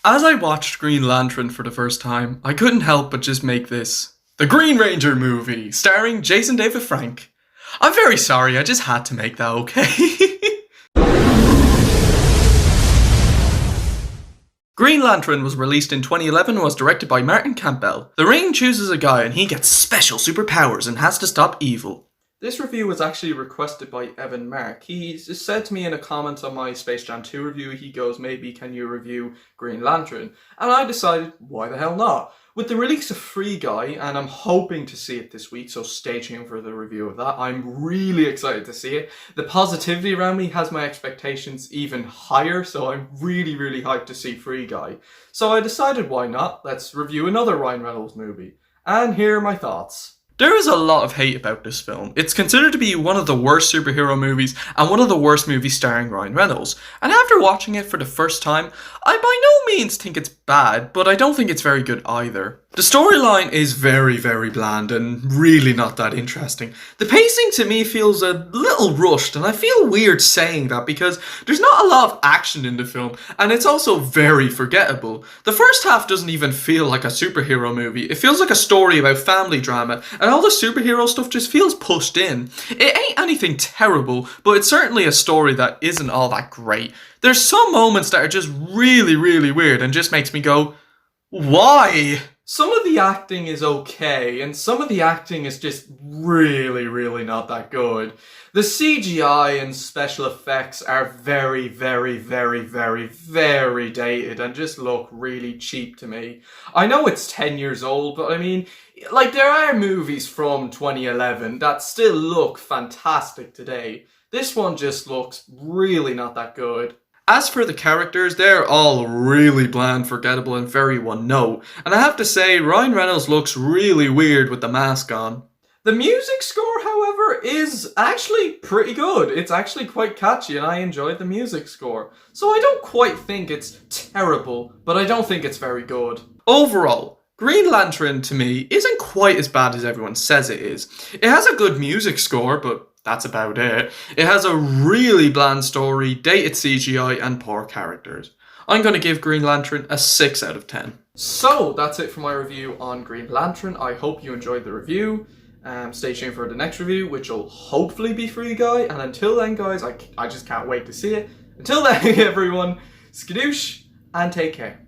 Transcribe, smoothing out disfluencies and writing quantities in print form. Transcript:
As I watched Green Lantern for the first time, I couldn't help but just make this the Green Ranger movie, starring Jason David Frank. I'm very sorry, I just had to make that, okay? Green Lantern was released in 2011 and was directed by Martin Campbell. The Ring chooses a guy and he gets special superpowers and has to stop evil. This review was actually requested by Evan Mark. He said to me in a comment on my Space Jam 2 review, he goes, maybe can you review Green Lantern? And I decided, why the hell not? With the release of Free Guy, and I'm hoping to see it this week, so stay tuned for the review of that. I'm really excited to see it. The positivity around me has my expectations even higher, so I'm really hyped to see Free Guy. So I decided, why not? Let's review another Ryan Reynolds movie. And here are my thoughts. There is a lot of hate about this film. It's considered to be one of the worst superhero movies and one of the worst movies starring Ryan Reynolds. And after watching it for the first time, I by no means think it's bad, but I don't think it's very good either. The storyline is very bland and really not that interesting. The pacing to me feels a little rushed, and I feel weird saying that because there's not a lot of action in the film, and it's also very forgettable. The first half doesn't even feel like a superhero movie. It feels like a story about family drama, and all the superhero stuff just feels pushed in. It ain't anything terrible, but it's certainly a story that isn't all that great. There's some moments that are just really weird and just makes me go, why? Some of the acting is okay, and some of the acting is just really not that good. The CGI and special effects are very dated and just look really cheap to me. I know it's 10 years old, but I mean, like, there are movies from 2011 that still look fantastic today. This one just looks really not that good. As for the characters, they're all really bland, forgettable, and very one-note. And I have to say, Ryan Reynolds looks really weird with the mask on. The music score, however, is actually pretty good. It's actually quite catchy, and I enjoyed the music score. So I don't quite think it's terrible, but I don't think it's very good. Overall, Green Lantern, to me, isn't quite as bad as everyone says it is. It has a good music score, but that's about it. It has a really bland story, dated CGI, and poor characters. I'm going to give Green Lantern a 6 out of 10. So, that's it for my review on Green Lantern. I hope you enjoyed the review. Stay tuned for the next review, which will hopefully be Free Guy. And until then, guys, I just can't wait to see it. Until then, everyone, skadoosh, and take care.